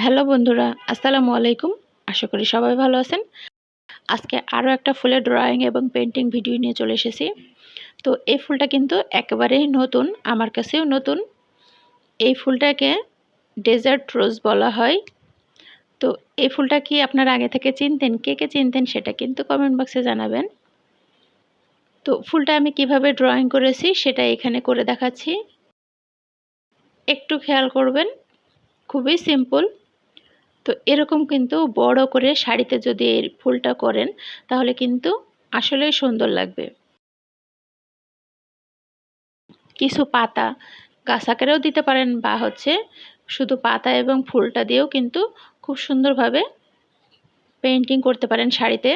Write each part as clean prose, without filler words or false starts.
Hello বন্ধুরা, আসসালামু আলাইকুম। আশা করি সবাই ভালো আছেন। আজকে আরও একটা ফুলের ড্রয়িং এবং পেন্টিং ভিডিও নিয়ে চলে এসেছি। তো এই ফুলটা কিন্তু একেবারেই নতুন, আমার কাছেও নতুন। এই ফুলটাকে ডেজার্ট রোজ বলা হয়। তো এই ফুলটা কি আপনারা আগে থেকে চিনতেন? কে কে চিনতেন সেটা কিন্তু কমেন্ট বক্সে জানাবেন। তো ফুলটা আমি কিভাবে ড্রয়িং করেছি সেটা এখানে করে দেখাচ্ছি। একটু খেয়াল করবেন, খুবই সিম্পল। তো এরকম কিন্তু বড় করে শাড়িতে যদি এই ফুলটা করেন তাহলে কিন্তু আসলেই সুন্দর লাগবে। কিছু পাতা গাছ আকারেও দিতে পারেন বা শুধু পাতা এবং ফুলটা দিয়েও কিন্তু খুব সুন্দরভাবে পেইন্টিং করতে পারেন শাড়িতে।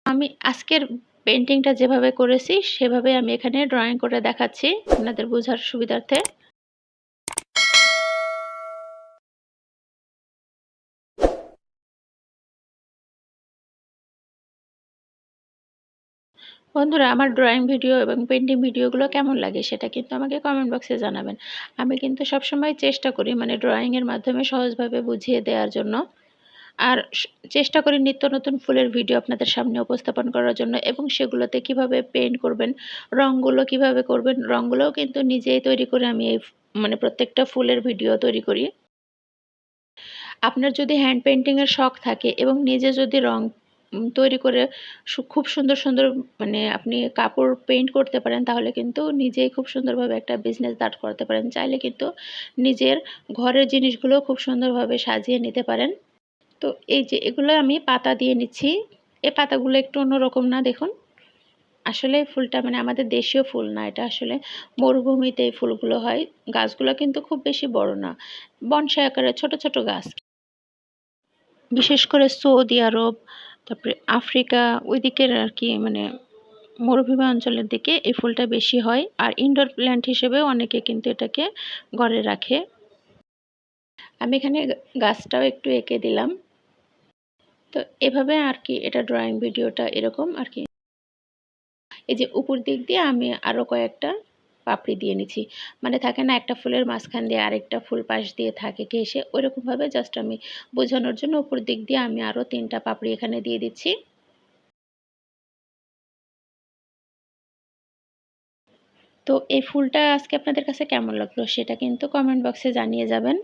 আমি আজকের পেইন্টিংটা যেভাবে করেছি সেভাবে আমি এখানে ড্রয়িং করে দেখাচ্ছি আপনাদের বোঝার সুবিধার্থে। বন্ধুরা, আমার ড্রয়িং ভিডিও এবং পেন্টিং ভিডিওগুলো কেমন লাগে সেটা কিন্তু আমাকে কমেন্ট বক্সে জানাবেন। আমি কিন্তু সবসময় চেষ্টা করি ড্রয়িংয়ের মাধ্যমে সহজভাবে বুঝিয়ে দেওয়ার জন্য। আর চেষ্টা করি নিত্য নতুন ফুলের ভিডিও আপনাদের সামনে উপস্থাপন করার জন্য, এবং সেগুলোতে কিভাবে পেইন্ট করবেন, রঙগুলো কিভাবে করবেন, রঙগুলোও কিন্তু নিজেই তৈরি করে আমি এই প্রত্যেকটা ফুলের ভিডিও তৈরি করি। আপনার যদি হ্যান্ড পেইন্টিংয়ের শখ থাকে এবং নিজে যদি রং তৈরি করে খুব সুন্দর সুন্দর আপনি কাপড় পেইন্ট করতে পারেন, তাহলে কিন্তু নিজেই খুব সুন্দরভাবে একটা বিজনেস দাঁড় করাতে পারেন। চাইলে কিন্তু নিজের ঘরের জিনিসগুলো খুব সুন্দরভাবে সাজিয়ে নিতে পারেন। তো এই যে এগুলো আমি পাতা দিয়ে নিচ্ছি। এই পাতাগুলো একটু অন্যরকম না, দেখুন। আসলে ফুলটা আমাদের দেশীয় ফুল না, এটা আসলে মরুভূমিতে এই ফুলগুলো হয়। গাছগুলো কিন্তু খুব বেশি বড় না, বনসাই আকারের ছোট ছোট গাছ। বিশেষ করে সৌদি আরব, তারপরে আফ্রিকা, ওই দিকের আর কি মরুভূমি অঞ্চলের দিকে এই ফুলটা বেশি হয়। আর ইনডোর প্ল্যান্ট হিসেবেও অনেকে কিন্তু এটাকে ঘরে রাখে। আমি এখানে গাছটাও একটু এঁকে দিলাম। তো এভাবে আর কি এটা ড্রয়িং ভিডিওটা এরকম আর কি। এই যে উপর দিক দিয়ে আমি আরও কয়েকটা পাপড়ি দিয়ে নিচ্ছি। থাকে না, একটা ফুলের মাঝখান দিয়ে আরেকটা ফুল পাশ দিয়ে থাকে ঘেঁষে, ওইরকমভাবে জাস্ট আমি বোঝানোর জন্য উপর দিক দিয়ে আমি আরও 3টা পাপড়ি এখানে দিয়ে দিচ্ছি। তো এই ফুলটা আজকে আপনাদের কাছে কেমন লাগলো সেটা কিন্তু কমেন্ট বক্সে জানিয়ে যাবেন।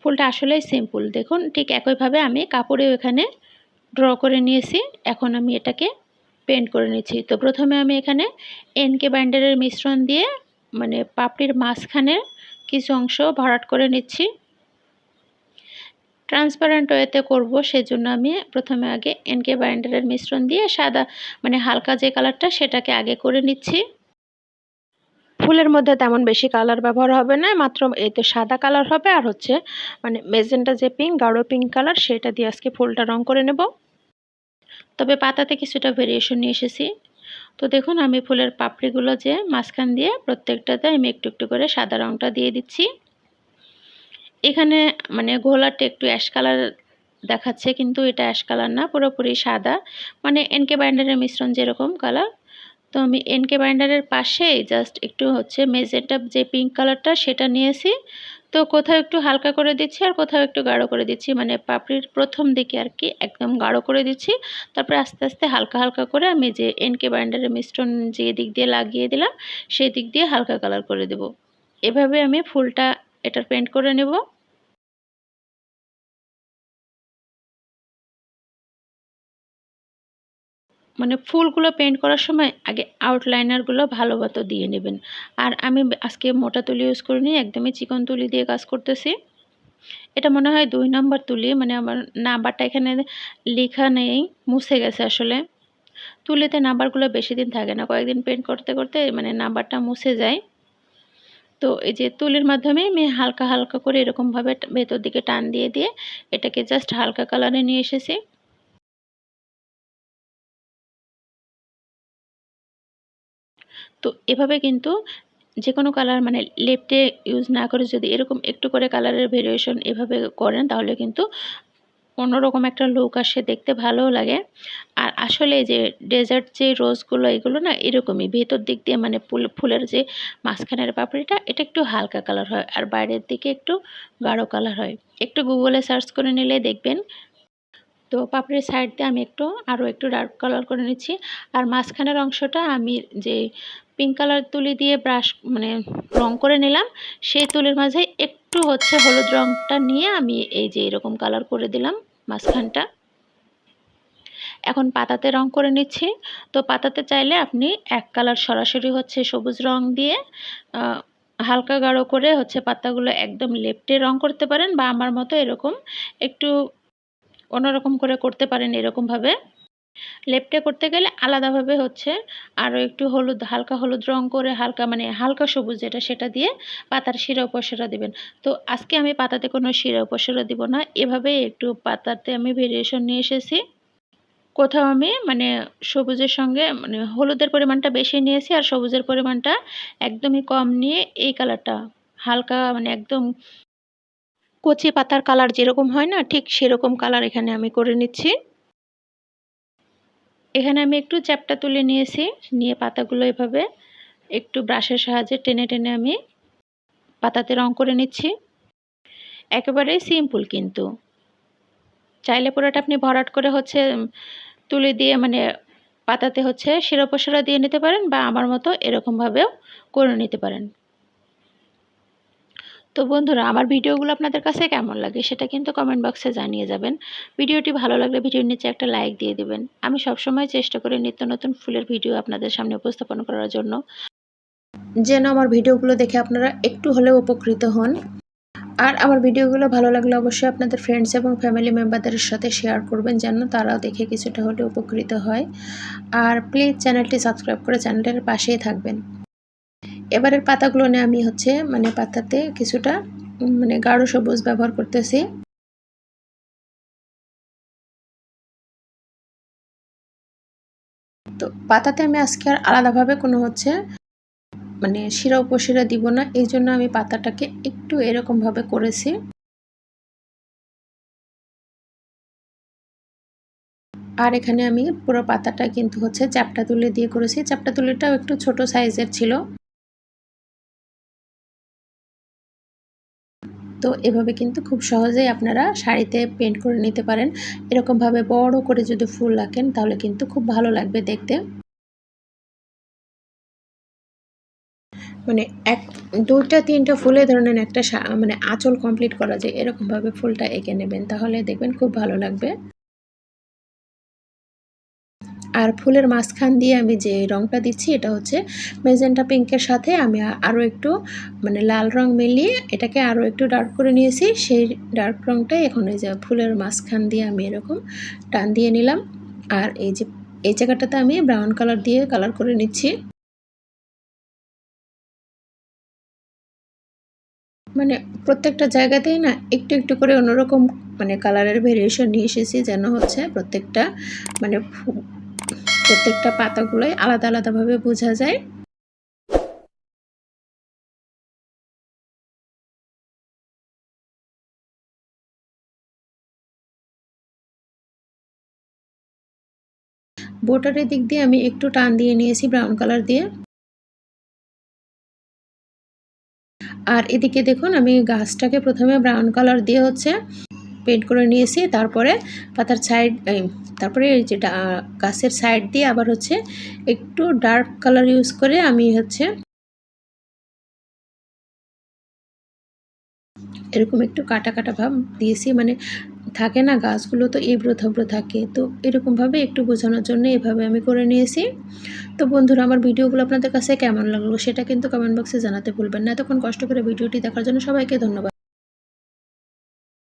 ফুলটা আসলেই সিম্পল, দেখুন। ঠিক একইভাবে আমি কাপড়েও এখানে ড্র করে নিয়েছি। এখন আমি এটাকে পেইন্ট করে নিচ্ছি। তো প্রথমে আমি এখানে এনকে বাইন্ডারের মিশ্রণ দিয়ে পাপড়ির মাঝখানে কিছু অংশ ভরাট করে নিচ্ছি। ট্রান্সপারেন্ট ওয়েতে করব, সেজন্য আমি প্রথমে আগে এনকে বাইন্ডারের মিশ্রণ দিয়ে সাদা হালকা যে কালারটা সেটাকে আগে করে নিচ্ছি। ফুলের মধ্যে তেমন বেশি কালার ব্যবহার হবে না, মাত্র এতে সাদা কালার হবে আর মেজেন্টা যে পিঙ্ক, গাঢ় পিঙ্ক কালার, সেটা দিয়ে আজকে ফুলটা রং করে নেব। তবে পাতাতে কিছুটা ভেরিয়েশন নিয়ে এসেছি। তো দেখুন, আমি ফুলের পাপড়িগুলো যে মাঝখান দিয়ে প্রত্যেকটাতে আমি একটু একটু করে সাদা রংটা দিয়ে দিচ্ছি। এখানে ঘোলাটা একটু অ্যাশ কালার দেখাচ্ছে, কিন্তু এটা অ্যাশ কালার না, পুরোপুরি সাদা। এনকে বাইন্ডারের মিশ্রণ যেরকম কালার। তো আমি এনকে বাইন্ডারের পাশে জাস্ট একটু মেজেন্টা যে পিঙ্ক কালারটা সেটা নিয়েছি। তো কোথাও একটু হালকা করে দিচ্ছি আর কোথাও একটু গাঢ় করে দিচ্ছি। পাপড়ির প্রথম দিকে আর কি একদম গাঢ় করে দিচ্ছি, তারপরে আস্তে আস্তে হালকা হালকা করে আমি যে এনকে বাইন্ডারের মিশ্রণ যে দিক দিয়ে লাগিয়ে দিলাম সেই দিক দিয়ে হালকা কালার করে দেব। এভাবে আমি ফুলটা এটার পেন্ট করে নেব। ফুলগুলো পেইন্ট করার সময় আগে আউটলাইনারগুলো ভালো মতো দিয়ে নেবেন। আর আমি আজকে মোটা তুলি ইউজ করিনি, একদমই চিকন তুলি দিয়ে কাজ করতেছি। এটা মনে হয় 2 নাম্বার তুলি, আমার নাম্বারটা এখানে লেখা নেই, মুছে গেছে আসলে। তুলিতে নাম্বারগুলো বেশি দিন থাকে না, কয়েকদিন পেইন্ট করতে করতে নাম্বারটা মুছে যায়। তো এই যে তুলির মাধ্যমে আমি হালকা হালকা করে এরকমভাবে ভেতর দিকে টান দিয়ে দিয়ে এটাকে জাস্ট হালকা কালারে নিয়ে এসেছি। তো এভাবে কিন্তু যেকোনো কালার লেফটে ইউজ না করে যদি এরকম একটু করে কালারের ভেরিয়েশন এভাবে করেন তাহলে কিন্তু অন্যরকম একটা লুক আসে, দেখতে ভালোও লাগে। আর আসলে যে ডেজার্ট যে রোজগুলো এগুলো না এরকমই, ভেতর দিক দিয়ে মানে ফুলের যে মাঝখানের পাপড়িটা এটা একটু হালকা কালার হয় আর বাইরের দিকে একটু গাঢ় কালার হয়। একটু গুগলে সার্চ করে নিলে দেখবেন। তো পাপড়ির সাইড দিয়ে আমি আরও একটু ডার্ক কালার করে নিচ্ছি। আর মাঝখানের অংশটা আমি যে পিঙ্ক কালার তুলি দিয়ে ব্রাশ মানে রং করে নিলাম, সেই তুলির মাঝে একটু হচ্ছে হলুদ রংটা নিয়ে আমি এই যে এরকম কালার করে দিলাম মাঝখানটা। এখন পাতাতে রং করে নিচ্ছি। তো পাতাতে চাইলে আপনি এক কালার সরাসরি হচ্ছে সবুজ রং দিয়ে হালকা গাঢ় করে হচ্ছে পাতাগুলো একদম লেপ্টে রং করতে পারেন, বা আমার মতো এরকম একটু অন্যরকম করে করতে পারেন। এরকমভাবে লেপ্টে করতে গেলে আলাদাভাবে হচ্ছে আরও একটু হালকা হলুদ রং করে হালকা সবুজ যেটা সেটা দিয়ে পাতার শিরা উপশিরা দেবেন। তো আজকে আমি পাতাতে কোনো শিরা উপশিরা দিব না, এভাবেই একটু পাতাতে আমি ভেরিয়েশন নিয়ে এসেছি। কোথাও আমি সবুজের সঙ্গে হলুদের পরিমাণটা বেশি নিয়েছি আর সবুজের পরিমাণটা একদমই কম নিয়ে এই কালারটা হালকা একদম কচি পাতার কালার যেরকম হয় না, ঠিক সেরকম কালার এখানে আমি করে নিচ্ছি। এখানে আমি একটু চ্যাপ্টা তুলে নিয়েছি, নিয়ে পাতাগুলো এভাবে একটু ব্রাশের সাহায্যে টেনে টেনে আমি পাতাতে রং করে নিচ্ছি। একেবারেই সিম্পল, কিন্তু চাইলে পুরোটা আপনি ভরাট করে হচ্ছে তুলি দিয়ে পাতাতে হচ্ছে শিরা উপশিরা দিয়ে নিতে পারেন, বা আমার মতো এরকমভাবেও করে নিতে পারেন। তো বন্ধুরা, আমার ভিডিওগুলো আপনাদের কাছে কেমন লাগে সেটা কিন্তু কমেন্ট বক্সে জানিয়ে যাবেন। ভিডিওটি ভালো লাগলে ভিডিওর নিচে একটা লাইক দিয়ে দিবেন। আমি সবসময় চেষ্টা করি নিত্য নতুন ফুলের ভিডিও আপনাদের সামনে উপস্থাপন করার জন্য, যেন আমার ভিডিওগুলো দেখে আপনারা একটু হলেও উপকৃত হন। আর আমার ভিডিওগুলো ভালো লাগলে অবশ্যই আপনাদের ফ্রেন্ডস এবং ফ্যামিলি মেম্বারদের সাথে শেয়ার করবেন, যেন তারাও দেখে কিছুটা হলেও উপকৃত হয়। আর প্লিজ চ্যানেলটি সাবস্ক্রাইব করে চ্যানেলের পাশেই থাকবেন। এবারের পাতাগুলো নিয়ে আমি হচ্ছে পাতাতে কিছুটা গাঢ় সবুজ ব্যবহার করতেছি। তো পাতাতে আমি আজকে আর আলাদাভাবে কোনো হচ্ছে শিরা উপশিরা দিব না, এই জন্য আমি পাতাটাকে একটু এরকমভাবে করেছি। আর এখানে আমি পুরো পাতাটা কিন্তু হচ্ছে চ্যাপ্টা তুলি দিয়ে করেছি। চ্যাপ্টা তুলিটাও একটু ছোট সাইজের ছিল। তো এভাবে কিন্তু খুব সহজেই আপনারা শাড়িতে পেইন্ট করে নিতে পারেন। এরকমভাবে বড় করে যদি ফুল আঁকেন তাহলে কিন্তু খুব ভালো লাগবে দেখতে। এক ২টা ৩টা ফুলে ধরে নেন একটা আঁচল কমপ্লিট করা যায়, এরকমভাবে ফুলটা এঁকে নেবেন, তাহলে দেখবেন খুব ভালো লাগবে। আর ফুলের মাঝখান দিয়ে আমি যে রংটা দিচ্ছি এটা হচ্ছে মেজেন্টা পিঙ্কের সাথে আমি আরও একটু লাল রং মিলিয়ে এটাকে আরও একটু ডার্ক করে নিয়েছি। সেই ডার্ক রংটাই এখন এই যে ফুলের মাঝখান দিয়ে আমি এরকম টান দিয়ে নিলাম। আর এই জায়গাটাতে আমি ব্রাউন কালার দিয়ে কালার করে নিচ্ছি। প্রত্যেকটা জায়গাতেই না একটু একটু করে অন্যরকম কালারের ভেরিয়েশন নিয়ে এসেছি, যেন হচ্ছে প্রত্যেকটা পাতাগুলোই আলাদা আলাদাভাবে বোঝা যায়। বোর্ডারের দিক দিয়ে আমি একটু টান দিয়ে নিয়েছি ব্রাউন কালার দিয়ে। আর এদিকে দেখুন আমি গাছটাকে প্রথমে ব্রাউন কালার দিয়ে হচ্ছে পেইন্ট করে নিয়েছি, তারপরে পাতার সাইড তারপরে এই যে গাছের সাইড দিয়ে আবার হচ্ছে একটু ডার্ক কালার ইউজ করে আমি হচ্ছে এরকম একটু কাটা কাটা ভাব দিয়েছি। থাকে না গাছগুলো তো এবড়ো থেবড়ো থাকে, তো এরকমভাবে একটু বোঝানোর জন্য এভাবে আমি করে নিয়েছি। তো বন্ধুরা, আমার ভিডিওগুলো আপনাদের কাছে কেমন লাগলো সেটা কিন্তু কমেন্ট বক্সে জানাতে ভুলবেন না। এতক্ষণ কষ্ট করে ভিডিওটি দেখার জন্য সবাইকে ধন্যবাদ।